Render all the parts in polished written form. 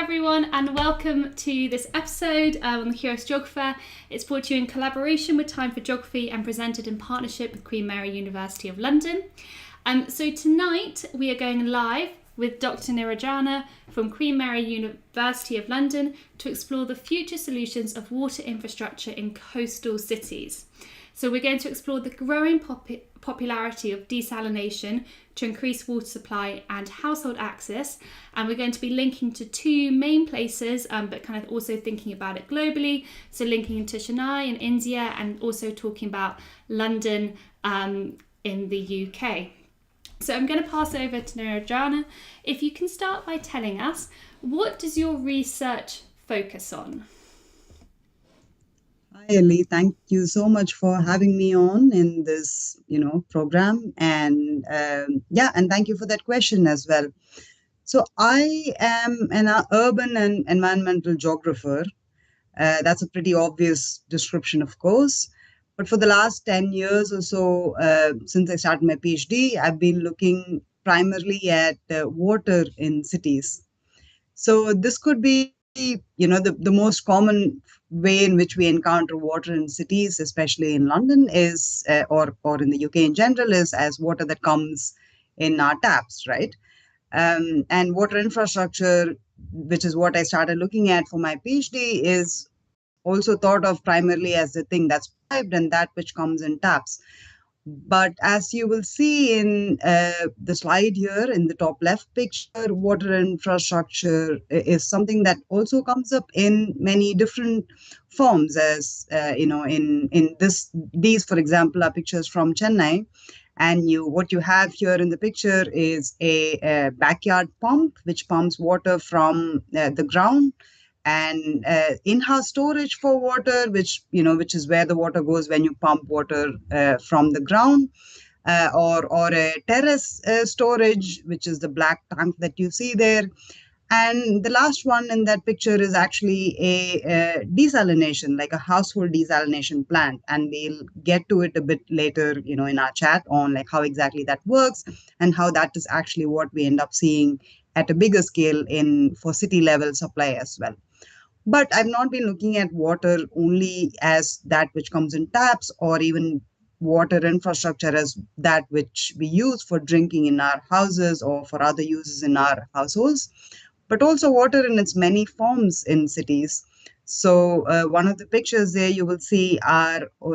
everyone, and welcome to this episode on the Curious Geographer. It's brought to you in collaboration with Time for Geography and presented in partnership with Queen Mary University of London. So tonight we are going live with Dr Niranjana from Queen Mary University of London to explore the future solutions of water infrastructure in coastal cities. So we're going to explore the growing popularity of desalination to increase water supply and household access, and we're going to be linking to two main places, but kind of also thinking about it globally. So linking to Chennai in India and also talking about London in the UK. So I'm going to pass over to Niranjana. If you can start by telling us, what does your research focus on? Hi, Ali. Thank you so much for having me on in this, program. And and thank you for that question as well. So I am an urban and environmental geographer. That's a pretty obvious description, of course. But for the last 10 years or so, since I started my PhD, I've been looking primarily at water in cities. So this could be, the most common way in which we encounter water in cities, especially in London, is or in the UK in general, is as water that comes in our taps, right? And water infrastructure, which is what I started looking at for my PhD, is also thought of primarily as the thing that's piped and that which comes in taps. But as you will see in the slide here in the top left picture, water infrastructure is something that also comes up in many different forms. As in these, for example, are pictures from Chennai, and what you have here in the picture is a backyard pump which pumps water from the ground, and in-house storage for water, which is where the water goes when you pump water from the ground, or a terrace storage, which is the black tank that you see there. And the last one in that picture is actually a desalination, like a household desalination plant. And we'll get to it a bit later, in our chat on like how exactly that works and how that is actually what we end up seeing at a bigger scale for city level supply as well. But I've not been looking at water only as that which comes in taps, or even water infrastructure as that which we use for drinking in our houses or for other uses in our households, but also water in its many forms in cities. So one of the pictures there you will see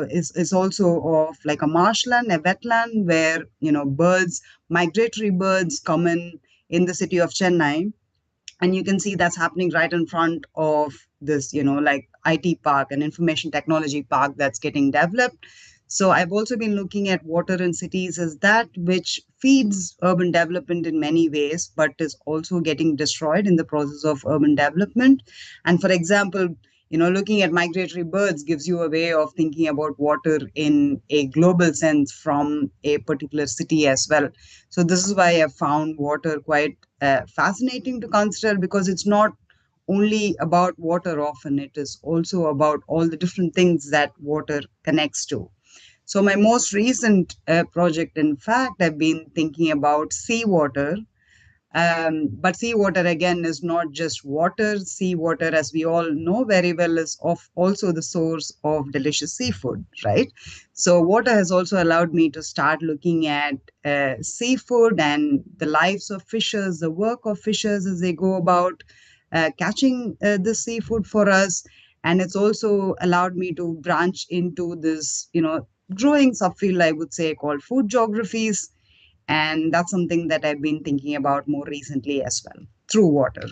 is also of like a marshland, a wetland where migratory birds come in the city of Chennai. And you can see that's happening right in front of this, like IT park, an information technology park that's getting developed. So I've also been looking at water in cities as that which feeds urban development in many ways, but is also getting destroyed in the process of urban development. And for example, looking at migratory birds gives you a way of thinking about water in a global sense from a particular city as well. So this is why I found water quite fascinating to consider, because it's not only about water often, it is also about all the different things that water connects to. So my most recent project, in fact, I've been thinking about seawater. But seawater, again, is not just water. Seawater, as we all know very well, is also the source of delicious seafood, right? So water has also allowed me to start looking at seafood and the lives of fishers, the work of fishers as they go about catching the seafood for us. And it's also allowed me to branch into this, growing subfield, I would say, called food geographies. And that's something that I've been thinking about more recently as well, through water.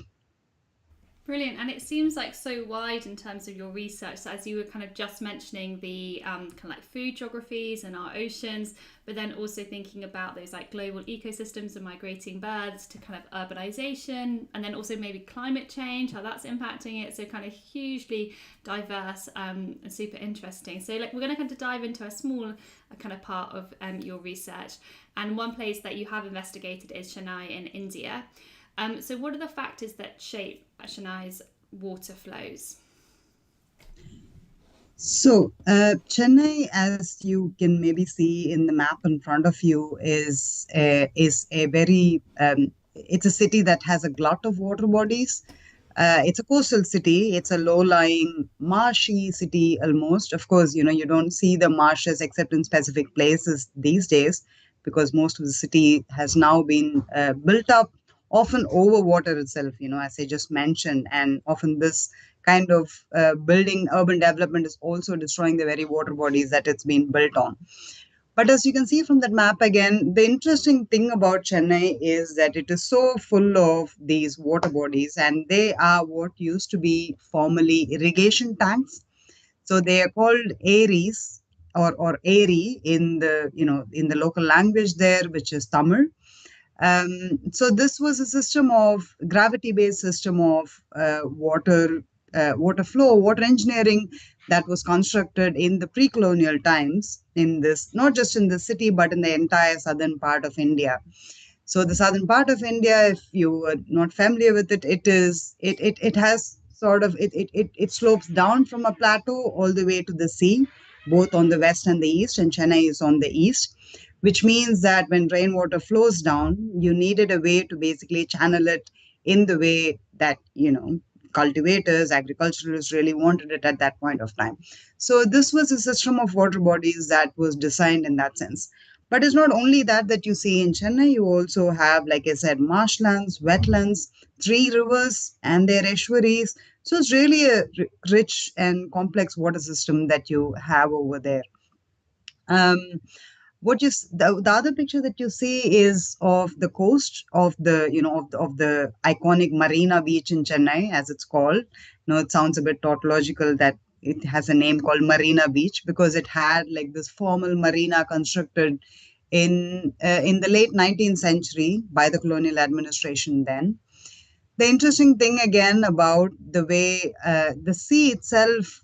Brilliant. And it seems like so wide in terms of your research. So as you were kind of just mentioning the kind of like food geographies and our oceans, but then also thinking about those like global ecosystems and migrating birds to kind of urbanization, and then also maybe climate change, how that's impacting it. So kind of hugely diverse and super interesting. So like we're going to kind of dive into a small kind of part of your research. And one place that you have investigated is Chennai in India. So what are the factors that shape Chennai's water flows? So Chennai, as you can maybe see in the map in front of you, is a very it's a city that has a glut of water bodies. It's a coastal city. It's a low-lying, marshy city almost. Of course, you don't see the marshes except in specific places these days because most of the city has now been built up, often over water itself, as I just mentioned. And often this kind of building urban development is also destroying the very water bodies that it's been built on. But as you can see from that map again, the interesting thing about Chennai is that it is so full of these water bodies, and they are what used to be formerly irrigation tanks. So they are called aeries or airy in the local language there, which is Tamil. So this was a system of gravity-based system of water flow, water engineering that was constructed in the pre-colonial times in this, not just in the city, but in the entire southern part of India. So the southern part of India, if you are not familiar with it, it has sort of it slopes down from a plateau all the way to the sea, both on the west and the east, and Chennai is on the east, which means that when rainwater flows down, you needed a way to basically channel it in the way that cultivators, agriculturalists really wanted it at that point of time. So this was a system of water bodies that was designed in that sense. But it's not only that you see in Chennai. You also have, like I said, marshlands, wetlands, three rivers, and their estuaries. So it's really a rich and complex water system that you have over there. Um, the other picture that you see is of the coast of the of the iconic Marina Beach in Chennai, as it's called. It sounds a bit tautological that it has a name called Marina Beach because it had like this formal marina constructed in the late 19th century by the colonial administration then. The interesting thing again about the way the sea itself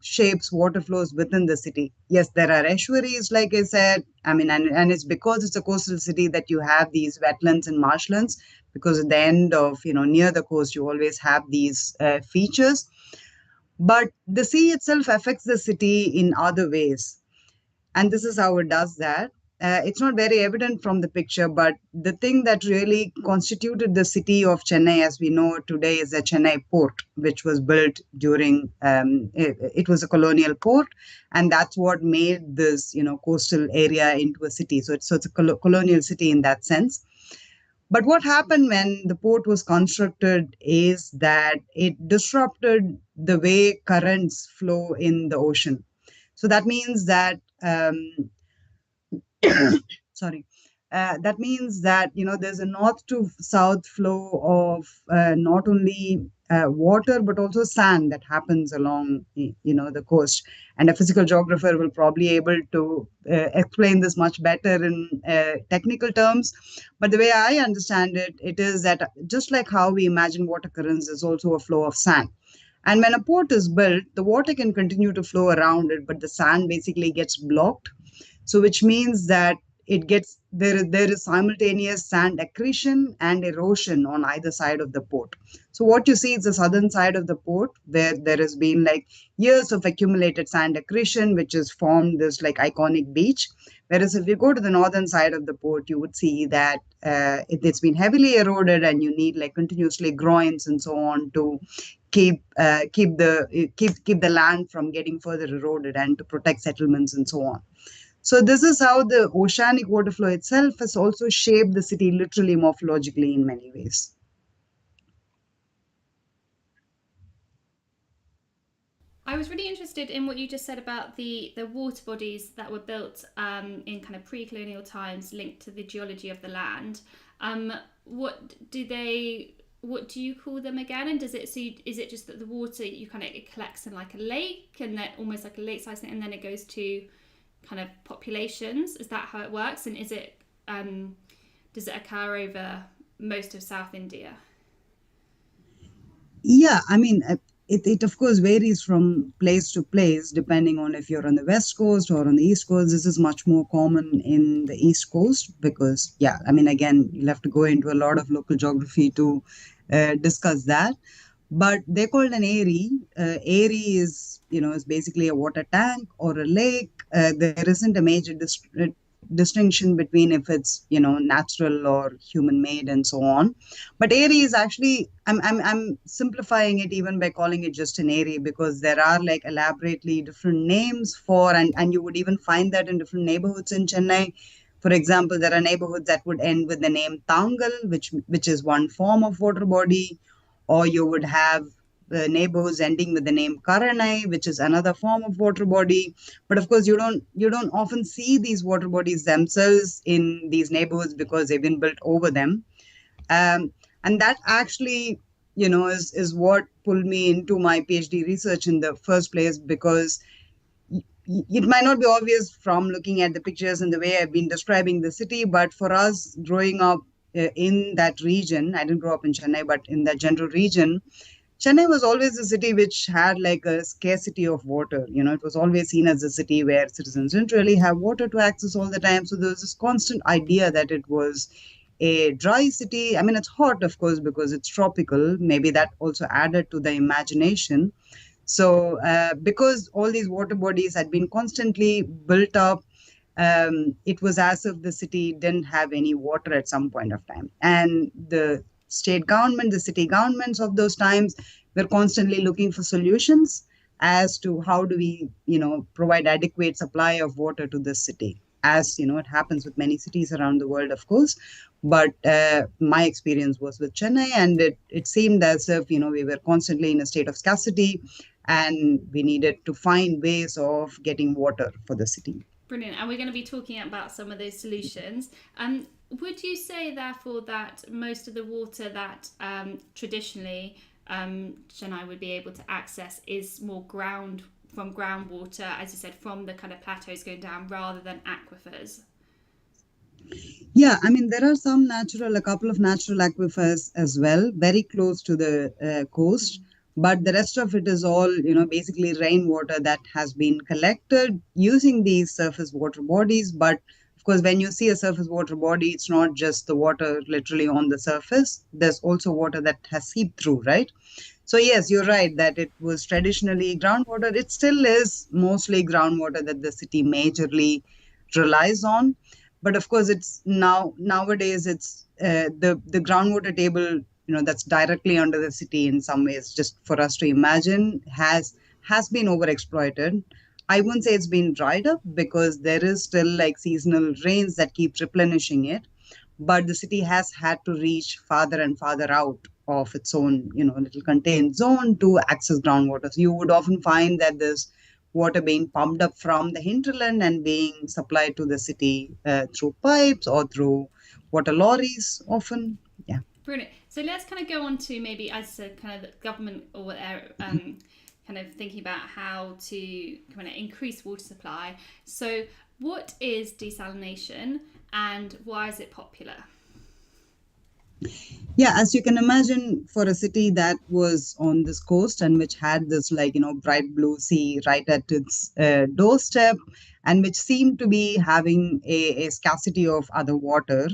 shapes water flows within the city. Yes, there are estuaries, like I said. I mean, and it's because it's a coastal city that you have these wetlands and marshlands, because at the end of, near the coast, you always have these features. But the sea itself affects the city in other ways. And this is how it does that. It's not very evident from the picture, but the thing that really constituted the city of Chennai as we know it today is the Chennai port, which was built during, it was a colonial port, and that's what made this, coastal area into a city. So it's a colonial city in that sense. But what happened when the port was constructed is that it disrupted the way currents flow in the ocean. So that means that sorry, that means that there's a north to south flow of not only water but also sand that happens along the coast. And a physical geographer will probably able to explain this much better in technical terms. But the way I understand it, it is that just like how we imagine water currents, there's also a flow of sand. And when a port is built, the water can continue to flow around it, but the sand basically gets blocked. So which means that there is simultaneous sand accretion and erosion on either side of the port. So what you see is the southern side of the port where there has been like years of accumulated sand accretion, which has formed this like iconic beach. Whereas if you go to the northern side of the port, you would see that it's been heavily eroded, and you need like continuously groins and so on to keep the land from getting further eroded and to protect settlements and so on. So this is how the oceanic water flow itself has also shaped the city literally morphologically in many ways. I was really interested in what you just said about the water bodies that were built in kind of pre-colonial times, linked to the geology of the land. What do they? What do you call them again? And does it so? Is it just that the water you kind of it collects in like a lake, and then almost like a lake-sized thing, and then it goes to kind of populations? Is that how it works? And is it does it occur over most of South India? Yeah, I mean, it of course varies from place to place depending on if you're on the west coast or on the east coast. This is much more common in the east coast because, yeah, I mean, again, you'll have to go into a lot of local geography to discuss that. But they're called an airy. Airy is basically a water tank or a lake. There isn't a major distinction between if it's, natural or human made and so on. But airy is actually, I'm simplifying it even by calling it just an airy, because there are like elaborately different names for, and you would even find that in different neighborhoods in Chennai. For example, there are neighborhoods that would end with the name Tangal, which is one form of water body, or you would have the neighborhoods ending with the name Karanai, which is another form of water body. But of course, you don't often see these water bodies themselves in these neighborhoods because they've been built over them. Um, and that actually, is what pulled me into my PhD research in the first place, because it might not be obvious from looking at the pictures and the way I've been describing the city, but for us growing up in that region, I didn't grow up in Chennai, but in that general region, Chennai was always a city which had like a scarcity of water. It was always seen as a city where citizens didn't really have water to access all the time. So there was this constant idea that it was a dry city. I mean, it's hot, of course, because it's tropical. Maybe that also added to the imagination. So, because all these water bodies had been constantly built up, it was as if the city didn't have any water at some point of time. And the state government, the city governments of those times were constantly looking for solutions as to how do we, provide adequate supply of water to this city. As it happens with many cities around the world, of course. But my experience was with Chennai, and it seemed as if we were constantly in a state of scarcity, and we needed to find ways of getting water for the city. Brilliant. And we're going to be talking about some of those solutions. Would you say, therefore, that most of the water that traditionally Chennai would be able to access is more from groundwater, as you said, from the kind of plateaus going down, rather than aquifers? Yeah, I mean, there are a couple of natural aquifers as well, very close to the coast. But the rest of it is all, basically rainwater that has been collected using these surface water bodies. But of course, when you see a surface water body, it's not just the water literally on the surface. There's also water that has seeped through, right? So yes, you're right that it was traditionally groundwater. It still is mostly groundwater that the city majorly relies on. But of course, it's nowadays it's the groundwater table, that's directly under the city in some ways. Just for us to imagine, has been overexploited. I wouldn't say it's been dried up, because there is still like seasonal rains that keep replenishing it, but the city has had to reach farther and farther out of its own, little contained zone to access groundwater. So you would often find that there's water being pumped up from the hinterland and being supplied to the city through pipes or through water lorries often. Yeah. Brilliant. So let's kind of go on to maybe, as I said, kind of the government or kind of thinking about how to kind of increase water supply. So what is desalination and why is it popular? Yeah, as you can imagine, for a city that was on this coast and which had this, like, bright blue sea right at its doorstep, and which seemed to be having a scarcity of other water.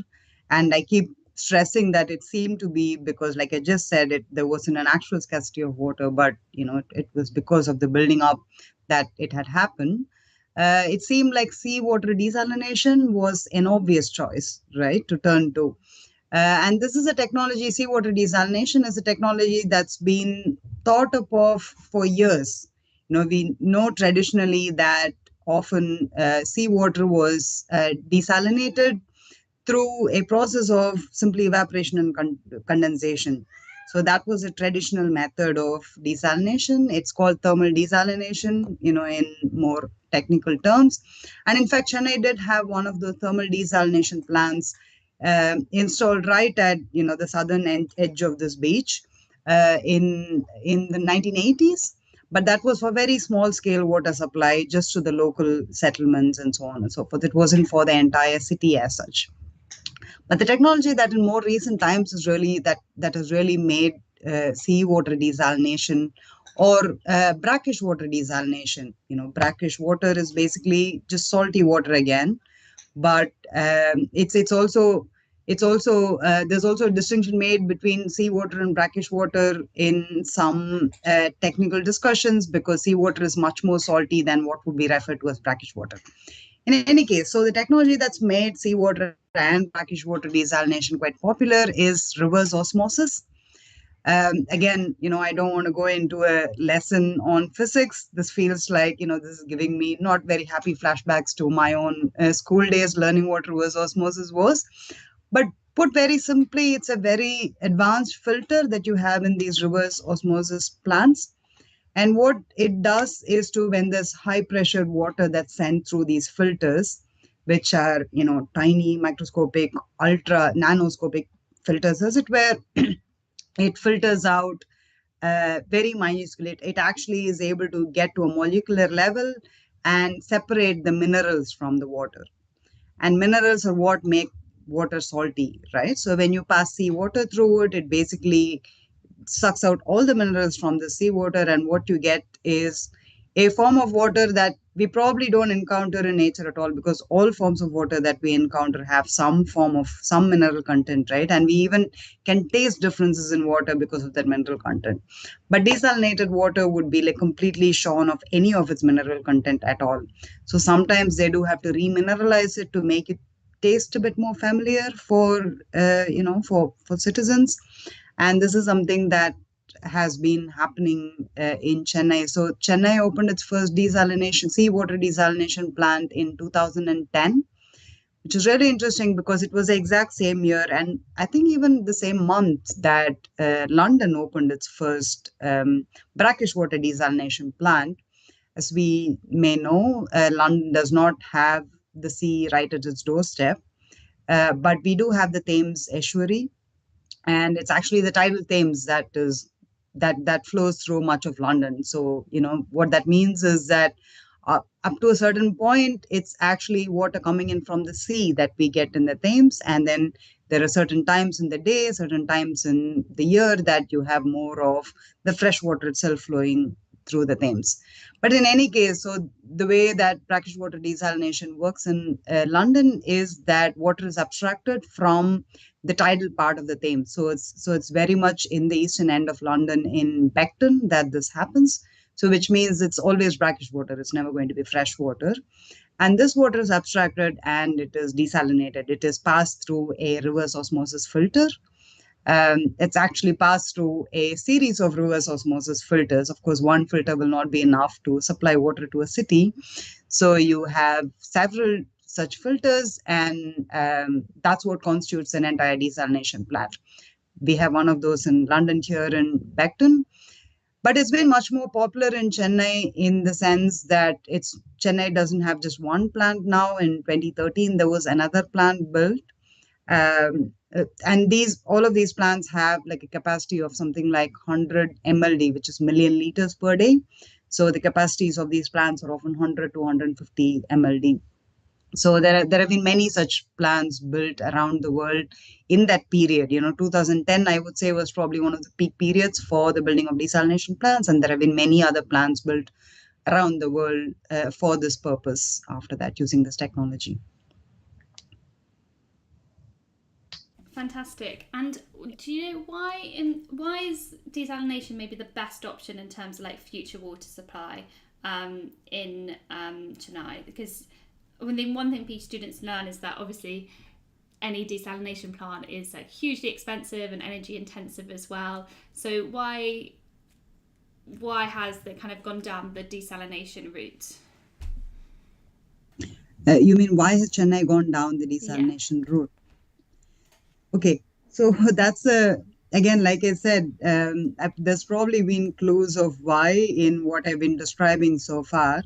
And I keep stressing that it seemed to be because, like I just said, there wasn't an actual scarcity of water, but, it was because of the building up that it had happened. It seemed like seawater desalination was an obvious choice, right, to turn to. And this is a technology, seawater desalination is a technology that's been thought of for years. We know traditionally that often seawater was desalinated through a process of simply evaporation and condensation. So that was a traditional method of desalination. It's called thermal desalination, in more technical terms. And in fact, Chennai did have one of the thermal desalination plants installed right at the southern edge of this beach in the 1980s. But that was for very small scale water supply, just to the local settlements and so on and so forth. It wasn't for the entire city as such. But the technology that in more recent times is really that has really made seawater desalination or brackish water desalination. Brackish water is basically just salty water again, but it's also there's also a distinction made between seawater and brackish water in some technical discussions, because seawater is much more salty than what would be referred to as brackish water. In any case, so the technology that's made seawater and brackish water desalination quite popular is reverse osmosis. Again, I don't want to go into a lesson on physics. This feels like, this is giving me not very happy flashbacks to my own school days learning what reverse osmosis was. But put very simply, it's a very advanced filter that you have in these reverse osmosis plants. And what it does is to, when there's high pressured water that's sent through these filters, which are, tiny, microscopic, ultra nanoscopic filters, as it were, it filters out very minuscule. It actually is able to get to a molecular level and separate the minerals from the water. And minerals are what make water salty, right? So when you pass seawater through it, it basically sucks out all the minerals from the seawater, and what you get is a form of water that we probably don't encounter in nature at all, because all forms of water that we encounter have some form of some mineral content, right? And we even can taste differences in water because of that mineral content. But desalinated water would be like completely shorn of any of its mineral content at all. So sometimes they do have to remineralize it to make it taste a bit more familiar for for citizens. And this is something that has been happening in Chennai. So Chennai opened its first desalination, seawater desalination plant in 2010, which is really interesting because it was the exact same year, and I think even the same month that London opened its first brackish water desalination plant. As we may know, London does not have the sea right at its doorstep, but we do have the Thames estuary, and it's actually the tidal Thames that flows through much of London. So what that means is that up to a certain point, it's actually water coming in from the sea that we get in the Thames, and then there are certain times in the day, certain times in the year that you have more of the fresh water itself flowing through the Thames. But in any case, so the way that brackish water desalination works in London is that water is abstracted from the tidal part of the Thames. So it's very much in the eastern end of London in Beckton that this happens. So which means it's always brackish water. It's never going to be fresh water. And this water is abstracted and it is desalinated. It is passed through a reverse osmosis filter. It's actually passed through a series of reverse osmosis filters. Of course, one filter will not be enough to supply water to a city. So you have several such filters, and that's what constitutes an entire desalination plant. We have one of those in London here in Beckton, but it's been much more popular in Chennai in the sense that Chennai doesn't have just one plant now. In 2013, there was another plant built, and all of these plants have like a capacity of something like 100 mld, which is million liters per day. So the capacities of these plants are often 100 to 150 mld. So there have been many such plants built around the world in that period. 2010, I would say, was probably one of the peak periods for the building of desalination plants, and there have been many other plants built around the world for this purpose after that, using this technology. Fantastic. And do you know why is desalination maybe the best option in terms of like future water supply in Chennai? Because one thing PhD students learn is that obviously any desalination plant is like hugely expensive and energy intensive as well. So why has it kind of gone down the desalination route? You mean why has Chennai gone down the desalination route? Okay, so that's again, like I said, there's probably been clues of why in what I've been describing so far.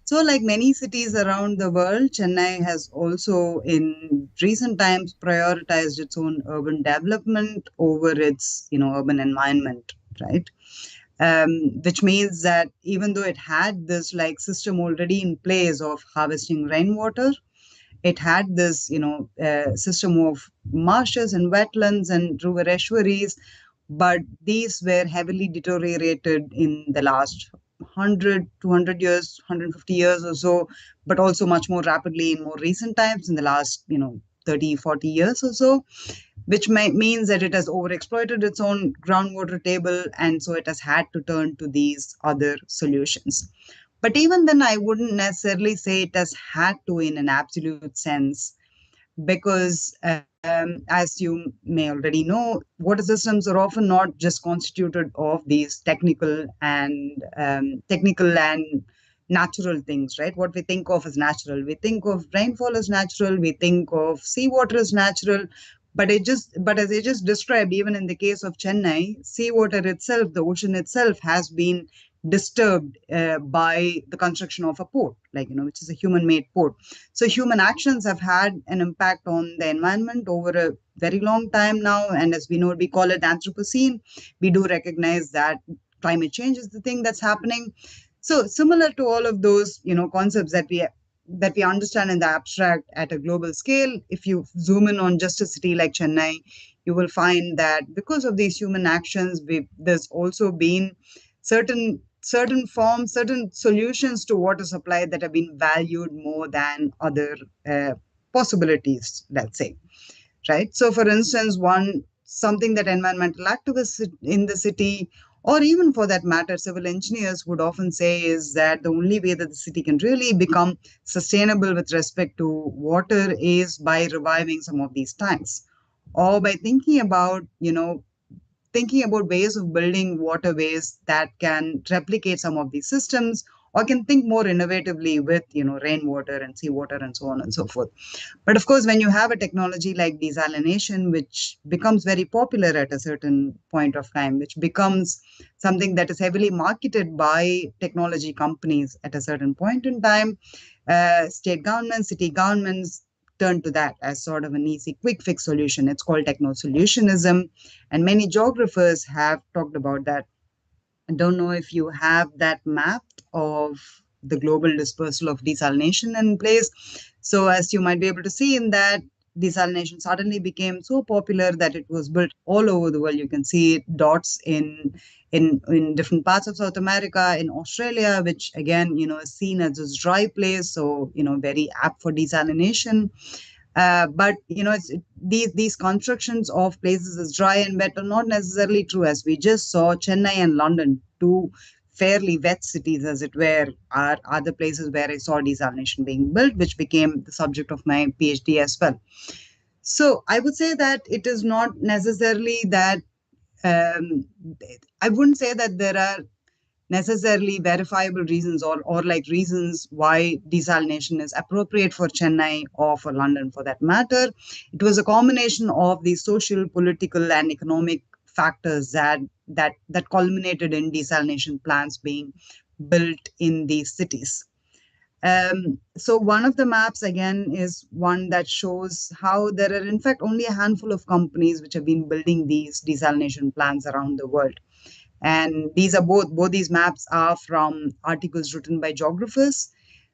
So, like many cities around the world, Chennai has also in recent times prioritized its own urban development over its, urban environment, right? Which means that even though it had this like system already in place of harvesting rainwater, it had this system of marshes and wetlands and river estuaries, but these were heavily deteriorated in the last 100 200 years, 150 years or so, but also much more rapidly in more recent times, in the last 30 40 years or so, which means that it has overexploited its own groundwater table, and so it has had to turn to these other solutions. But even then, I wouldn't necessarily say it has had to in an absolute sense, because as you may already know, water systems are often not just constituted of these technical and natural things, right? What we think of as natural, we think of rainfall as natural, we think of seawater as natural, but as I just described, even in the case of Chennai, seawater itself, the ocean itself, has been disturbed by the construction of a port, like, which is a human made port. So human actions have had an impact on the environment over a very long time now. And as we know, we call it Anthropocene. We do recognize that climate change is the thing that's happening. So similar to all of those, concepts that we understand in the abstract at a global scale, if you zoom in on just a city like Chennai, you will find that because of these human actions, there's also been certain forms, certain solutions to water supply that have been valued more than other uh, possibilities, let's say, right? So, for instance, one something that environmental activists in the city, or even for that matter, civil engineers would often say is that the only way that the city can really become sustainable with respect to water is by reviving some of these tanks, or by thinking about ways of building waterways that can replicate some of these systems, or can think more innovatively with rainwater and seawater and so on and so forth. But of course, when you have a technology like desalination, which becomes very popular at a certain point of time, which becomes something that is heavily marketed by technology companies at a certain point in time, state governments, city governments turn to that as sort of an easy, quick fix solution. It's called techno solutionism. And many geographers have talked about that. I don't know if you have that map of the global dispersal of desalination in place. So, as you might be able to see in that, desalination suddenly became so popular that it was built all over the world. You can see dots in different parts of South America, in Australia, which again, is seen as this dry place, so very apt for desalination. But these constructions of places as dry and wet are not necessarily true. As we just saw, Chennai and London, two fairly wet cities, as it were, are other places where I saw desalination being built, which became the subject of my PhD as well. So I would say that it is not necessarily that um, I wouldn't say that there are necessarily verifiable reasons, or like reasons why desalination is appropriate for Chennai or for London for that matter. It was a combination of the social, political, and economic factors that culminated in desalination plants being built in these cities. So one of the maps again is one that shows how there are in fact only a handful of companies which have been building these desalination plants around the world. And these are both these maps are from articles written by geographers.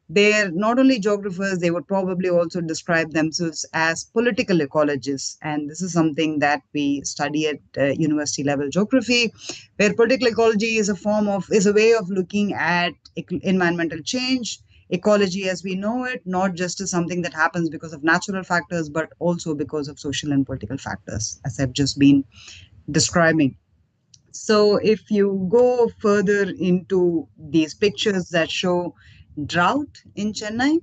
They're not only geographers, they would probably also describe themselves as political ecologists. And this is something that we study at university level geography, where political ecology is a way of looking at environmental change, ecology as we know it, not just as something that happens because of natural factors, but also because of social and political factors, as I've just been describing. So if you go further into these pictures that show drought in Chennai,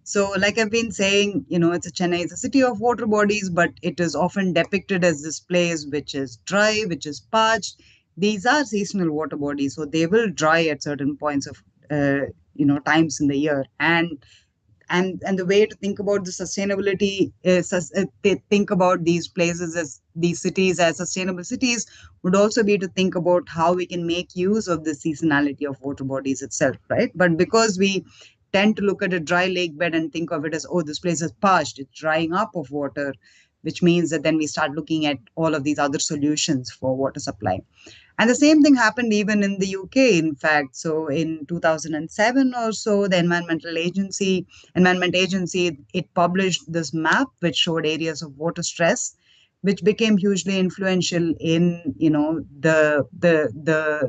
so like I've been saying, Chennai is a city of water bodies, but it is often depicted as this place which is dry, which is parched. These are seasonal water bodies, so they will dry at certain points of times in the year. And the way to think about the sustainability is think about these places as these cities as sustainable cities would also be to think about how we can make use of the seasonality of water bodies itself, right? But because we tend to look at a dry lake bed and think of it as, oh, this place is parched, it's drying up of water, which means that then we start looking at all of these other solutions for water supply. And the same thing happened even in the UK, in fact. So in 2007 or so, the Environment Agency, it published this map which showed areas of water stress, which became hugely influential in, the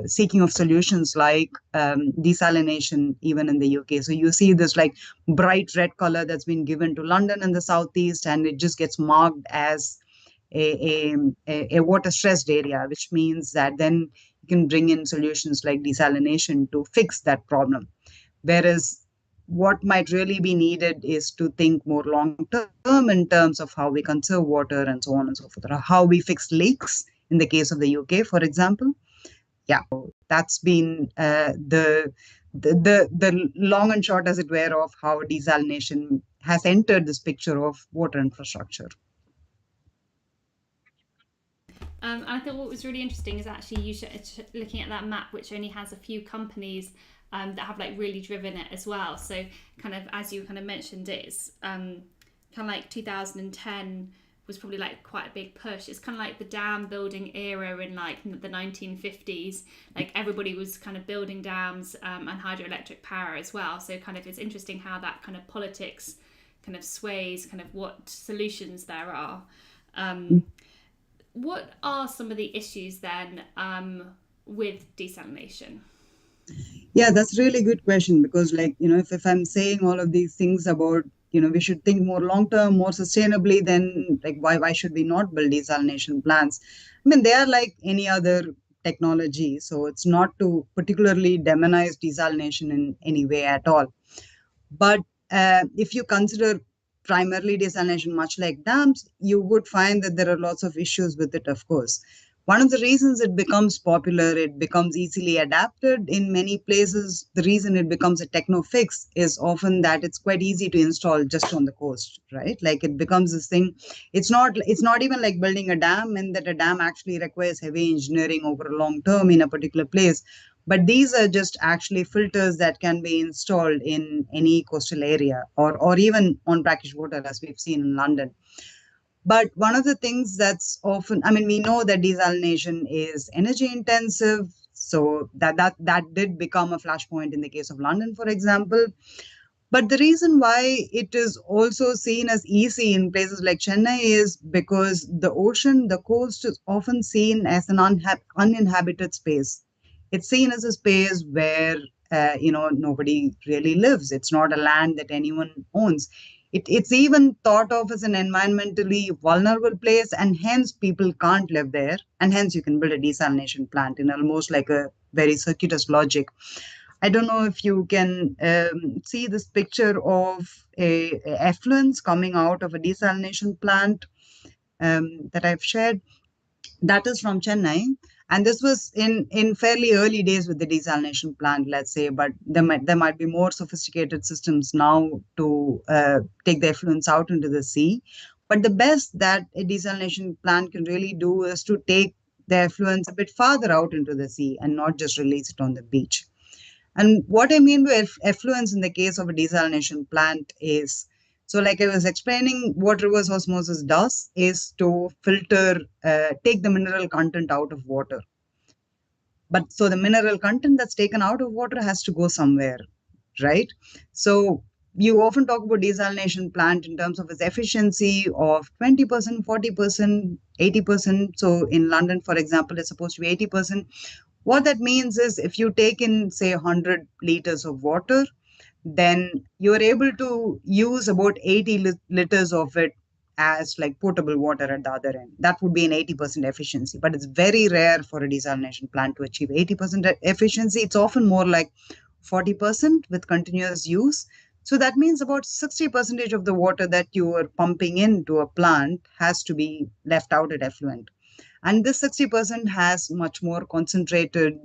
seeking of solutions like desalination, even in the UK. So you see this like bright red color that's been given to London and the southeast, and it just gets marked as a water stressed area, which means that then you can bring in solutions like desalination to fix that problem. Whereas what might really be needed is to think more long term in terms of how we conserve water and so on and so forth, or how we fix leaks in the case of the UK, for example. Yeah, that's been the long and short, as it were, of how desalination has entered this picture of water infrastructure. And I thought what was really interesting is actually looking at that map, which only has a few companies that have like really driven it as well. So kind of as you kind of mentioned, it's kind of like 2010 was probably like quite a big push. It's kind of like the dam building era in like the 1950s. Like everybody was kind of building dams and hydroelectric power as well. So kind of it's interesting how that kind of politics kind of sways kind of what solutions there are. What are some of the issues then with desalination? Yeah, that's a really good question because, like, if I'm saying all of these things about, we should think more long term, more sustainably, then like, why should we not build desalination plants? I mean, they are like any other technology, so it's not to particularly demonize desalination in any way at all. But if you consider primarily desalination much like dams, you would find that there are lots of issues with it, of course. One of the reasons it becomes popular, it becomes easily adapted in many places. The reason it becomes a techno fix is often that it's quite easy to install just on the coast, right? Like it becomes this thing. It's not even like building a dam, and that a dam actually requires heavy engineering over a long term in a particular place. But these are just actually filters that can be installed in any coastal area, or even on brackish water, as we've seen in London. But one of the things that's often, I mean, we know that desalination is energy intensive. So that did become a flashpoint in the case of London, for example. But the reason why it is also seen as easy in places like Chennai is because the ocean, the coast is often seen as an uninhabited space. It's seen as a space where nobody really lives. It's not a land that anyone owns. It's even thought of as an environmentally vulnerable place, and hence people can't live there. And hence you can build a desalination plant in almost like a very circuitous logic. I don't know if you can see this picture of a effluence coming out of a desalination plant that I've shared. That is from Chennai. And this was in fairly early days with the desalination plant, let's say, but there might be more sophisticated systems now to take the effluents out into the sea. But the best that a desalination plant can really do is to take the effluents a bit farther out into the sea and not just release it on the beach. And what I mean by effluence in the case of a desalination plant is, so like I was explaining, what reverse osmosis does is to filter, take the mineral content out of water. But so the mineral content that's taken out of water has to go somewhere, right? So you often talk about desalination plant in terms of its efficiency of 20%, 40%, 80%. So in London, for example, it's supposed to be 80%. What that means is if you take in, say, 100 liters of water, then you're able to use about 80 liters of it as like potable water at the other end. That would be an 80% efficiency, but it's very rare for a desalination plant to achieve 80% efficiency. It's often more like 40% with continuous use. So that means about 60% of the water that you are pumping into a plant has to be left out at effluent. And this 60% has much more concentrated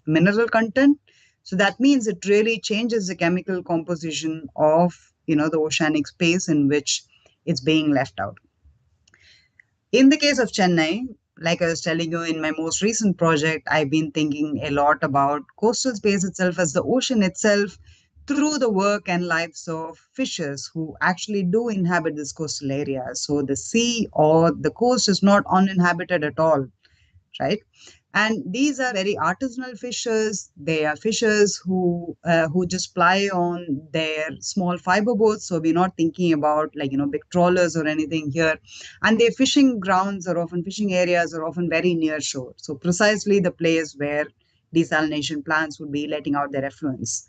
mineral content. So that means it really changes the chemical composition of the oceanic space in which it's being left out. In the case of Chennai, like I was telling you in my most recent project, I've been thinking a lot about coastal space itself as the ocean itself through the work and lives of fishers who actually do inhabit this coastal area. So the sea or the coast is not uninhabited at all, right? And these are very artisanal fishers. They are fishers who just ply on their small fiber boats. So we're not thinking about like big trawlers or anything here. And their fishing grounds or often fishing areas are often very near shore. So precisely the place where desalination plants would be letting out their effluents.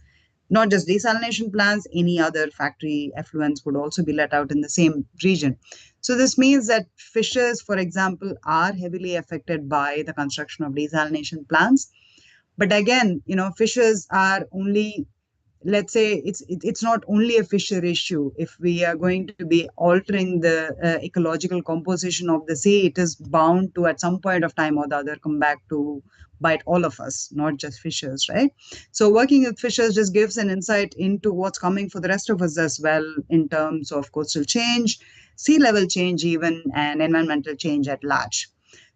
Not just desalination plants, any other factory effluents would also be let out in the same region. So this means that fishers, for example, are heavily affected by the construction of desalination plants. But again, fishers are only let's say it's not only a fisher issue. If we are going to be altering the ecological composition of the sea, it is bound to, at some point of time or the other, come back to bite all of us, not just fishers, right? So working with fishers just gives an insight into what's coming for the rest of us as well, in terms of coastal change, sea level change even, and environmental change at large.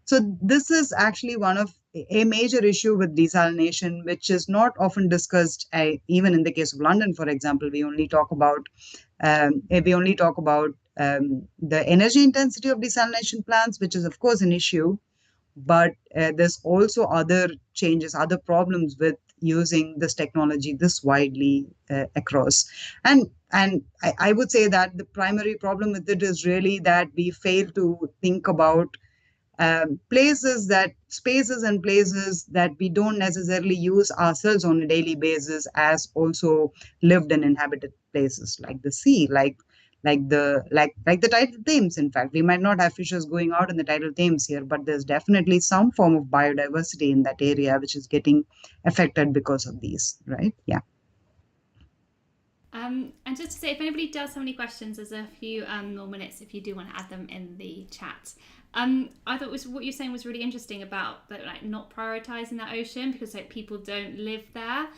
So this is actually one of a major issue with desalination, which is not often discussed. Even in the case of London, for example, we only talk about the energy intensity of desalination plants, which is of course an issue, but there's also other changes, other problems with using this technology this widely across. And I would say that the primary problem with it is really that we fail to think about spaces and places that we don't necessarily use ourselves on a daily basis as also lived and inhabited places, like the sea, like the tidal Thames. In fact, we might not have fishers going out in the tidal Thames here, but there's definitely some form of biodiversity in that area which is getting affected because of these, right? Yeah. And just to say, if anybody does have any questions, there's a few more minutes if you do want to add them in the chat. I thought what you're saying was really interesting about that, like not prioritizing that ocean because like people don't live there.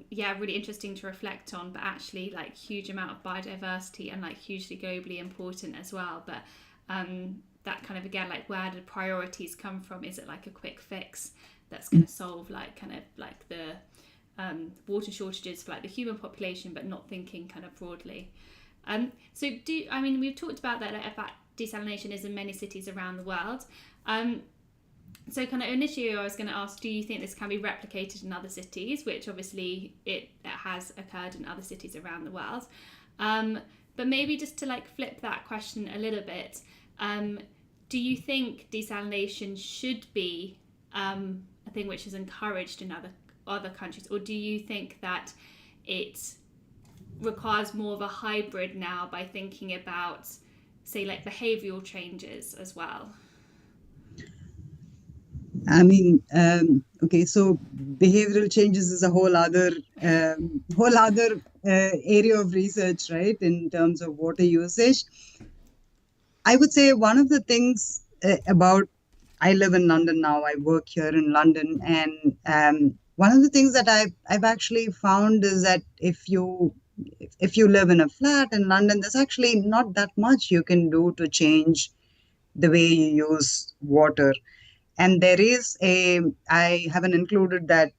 Yeah, really interesting to reflect on, but actually like huge amount of biodiversity and like hugely globally important as well. But that kind of, again, like where do the priorities come from? Is it like a quick fix that's going to solve like kind of like the water shortages for like the human population, but not thinking kind of broadly? So we've talked about that, like, about desalination is in many cities around the world. So kind of initially I was going to ask, do you think this can be replicated in other cities, which obviously it has occurred in other cities around the world. But maybe just to like flip that question a little bit, do you think desalination should be a thing which is encouraged in other countries, or do you think that it requires more of a hybrid now by thinking about, say, like behavioral changes as well? I mean, okay, so behavioral changes is a whole other area of research, right? In terms of water usage, I would say one of the things about I live in London now. I work here in London, and one of the things that I've actually found is that if you live in a flat in London, there's actually not that much you can do to change the way you use water. And there is I haven't included that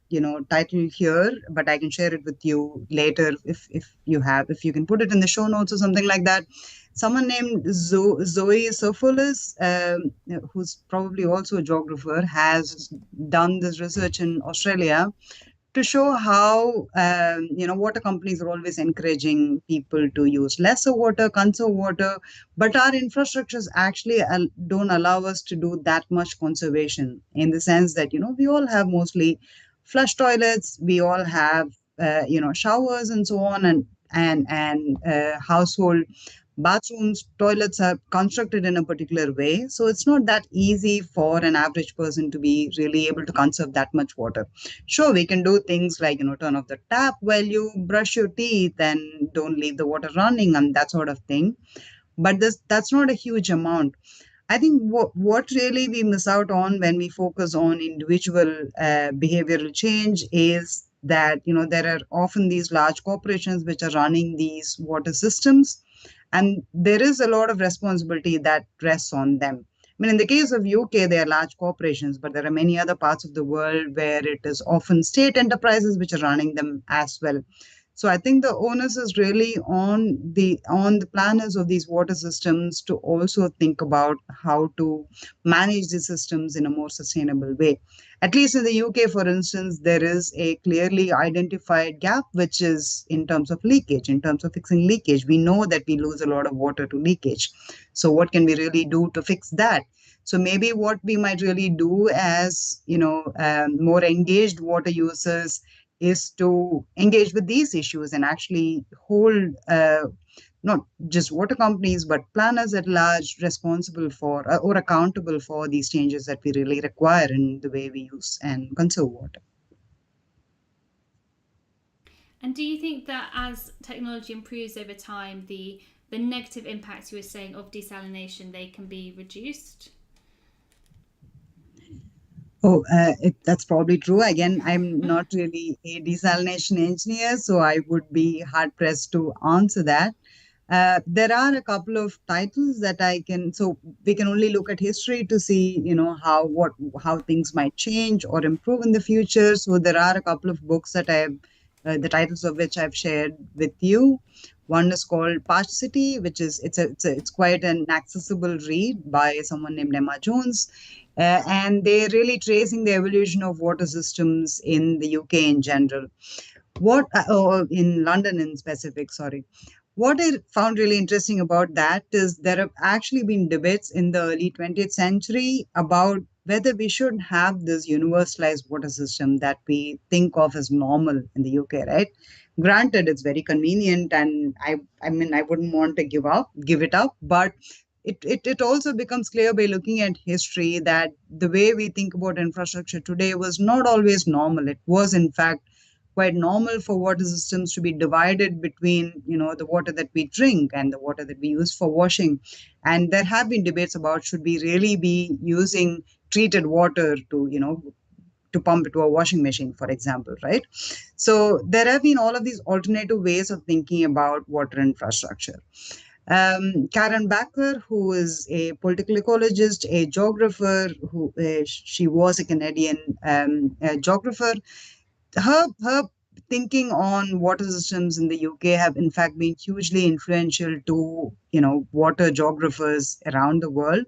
title here, but I can share it with you later if you can put it in the show notes or something like that. Someone named Zoe Sofolis, who's probably also a geographer, has done this research in Australia to show how water companies are always encouraging people to use lesser water, conserve water, but our infrastructures actually don't allow us to do that much conservation, in the sense that we all have mostly flush toilets, we all have showers and so on, and household bathrooms, toilets are constructed in a particular way. So it's not that easy for an average person to be really able to conserve that much water. Sure, we can do things like, turn off the tap while you brush your teeth and don't leave the water running and that sort of thing. But that's not a huge amount. I think what really we miss out on when we focus on individual behavioral change is that, there are often these large corporations which are running these water systems, and there is a lot of responsibility that rests on them. I mean, in the case of UK, they are large corporations, but there are many other parts of the world where it is often state enterprises which are running them as well. So I think the onus is really on the planners of these water systems to also think about how to manage the systems in a more sustainable way. At least in the UK, for instance, there is a clearly identified gap, which is in terms of leakage, in terms of fixing leakage. We know that we lose a lot of water to leakage. So what can we really do to fix that? So maybe what we might really do as more engaged water users is to engage with these issues and actually hold not just water companies but planners at large responsible for or accountable for these changes that we really require in the way we use and conserve water. And do you think that as technology improves over time, the negative impacts you were saying of desalination, they can be reduced? Oh, that's probably true. Again, I'm not really a desalination engineer, so I would be hard pressed to answer that. There are a couple of titles that I can, so we can only look at history to see, how things might change or improve in the future. So there are a couple of books that I have, the titles of which I've shared with you. One is called Parch City, which is it's quite an accessible read by someone named Emma Jones, and they're really tracing the evolution of water systems in the UK in general. In London in specific, sorry. What I found really interesting about that is there have actually been debates in the early 20th century about whether we should have this universalized water system that we think of as normal in the UK, right? Granted, it's very convenient, and I mean, I wouldn't want to give it up, but it also becomes clear by looking at history that the way we think about infrastructure today was not always normal. It was, in fact, quite normal for water systems to be divided between the water that we drink and the water that we use for washing. And there have been debates about should we really be using treated water to pump into a washing machine, for example, right? So there have been all of these alternative ways of thinking about water infrastructure. Karen Backer, who is a political ecologist, a geographer, who she was a Canadian geographer, her thinking on water systems in the UK have in fact been hugely influential to water geographers around the world.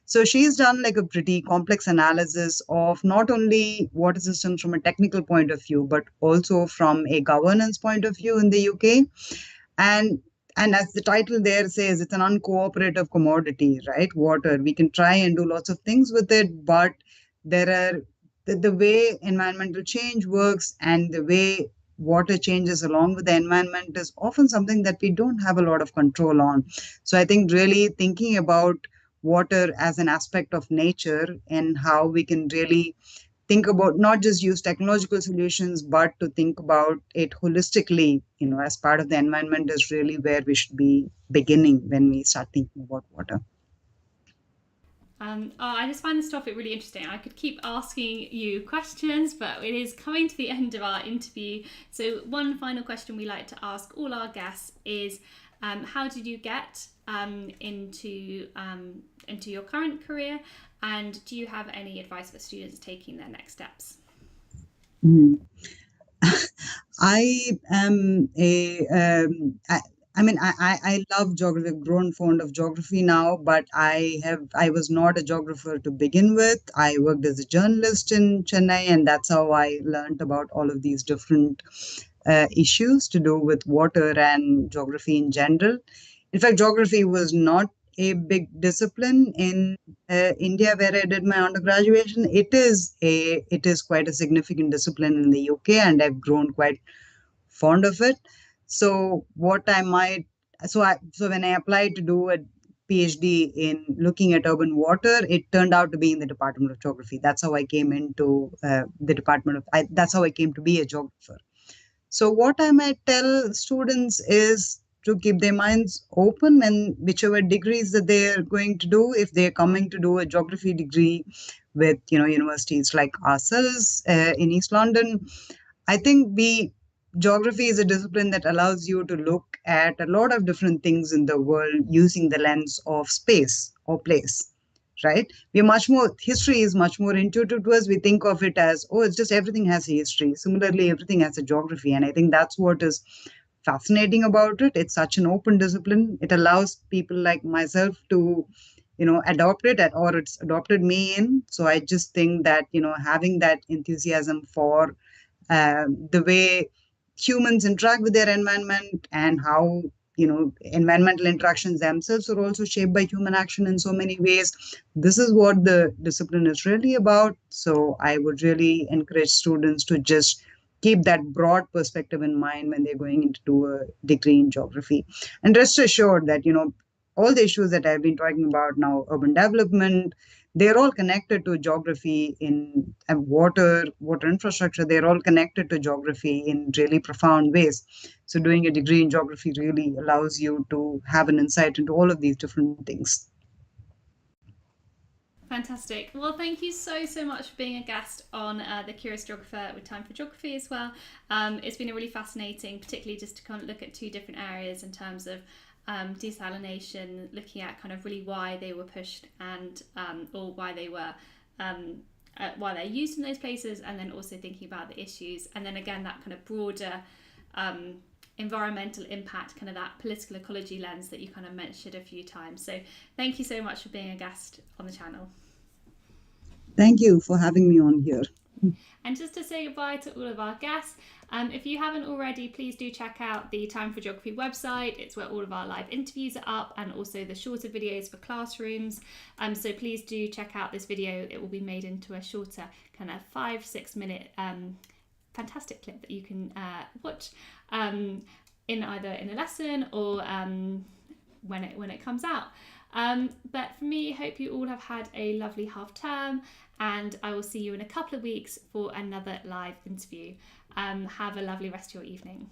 So she's done like a pretty complex analysis of not only water systems from a technical point of view but also from a governance point of view in the UK. And and as the title there says, it's an uncooperative commodity, right? Water, we can try and do lots of things with it, but there are the way environmental change works and the way water changes along with the environment is often something that we don't have a lot of control on. So I think really thinking about water as an aspect of nature and how we can really think about not just use technological solutions but to think about it holistically as part of the environment is really where we should be beginning when we start thinking about water. I just find this topic really interesting. I could keep asking you questions, but it is coming to the end of our interview. So, one final question we like to ask all our guests is how did you get into your current career? And do you have any advice for students taking their next steps? Mm. I am a I mean, I love geography. I've grown fond of geography now, but I was not a geographer to begin with. I worked as a journalist in Chennai, and that's how I learned about all of these different issues to do with water and geography in general. In fact, geography was not a big discipline in India where I did my undergraduation. It is quite a significant discipline in the UK, and I've grown quite fond of it. So what I might so when I applied to do a PhD in looking at urban water, it turned out to be in the Department of Geography. That's how I came into the department of. That's how I came to be a geographer. So what I might tell students is to keep their minds open, and whichever degrees that they're going to do, if they're coming to do a geography degree with universities like ourselves in East London, I think geography is a discipline that allows you to look at a lot of different things in the world using the lens of space or place, right? We're much more, history is much more intuitive to us. We think of it as, oh, it's just everything has a history. Similarly, everything has a geography. And I think that's what is fascinating about it. It's such an open discipline. It allows people like myself to, adopt it or it's adopted me in. So I just think that, having that enthusiasm for the way humans interact with their environment and how environmental interactions themselves are also shaped by human action in so many ways. This is what the discipline is really about. So I would really encourage students to just keep that broad perspective in mind when they're going into do a degree in geography, and rest assured that all the issues that I've been talking about now, urban development, they're all connected to geography in water infrastructure. They're all connected to geography in really profound ways. So doing a degree in geography really allows you to have an insight into all of these different things. Fantastic. Well, thank you so much for being a guest on the Curious Geographer with Time for Geography as well. It's been a really fascinating, particularly just to kind of look at two different areas in terms of desalination, looking at kind of really why they were pushed and or why they were why they're used in those places, and then also thinking about the issues, and then again that kind of broader environmental impact, kind of that political ecology lens that you kind of mentioned a few times. So thank you so much for being a guest on the channel. Thank you for having me on here. And just to say goodbye to all of our guests, if you haven't already, please do check out the Time for Geography website. It's where all of our live interviews are up, and also the shorter videos for classrooms. So please do check out this video. It will be made into a shorter kind of 5-6 minute fantastic clip that you can watch in either in a lesson or when it comes out. But for me, hope you all have had a lovely half term, and I will see you in a couple of weeks for another live interview. Have a lovely rest of your evening.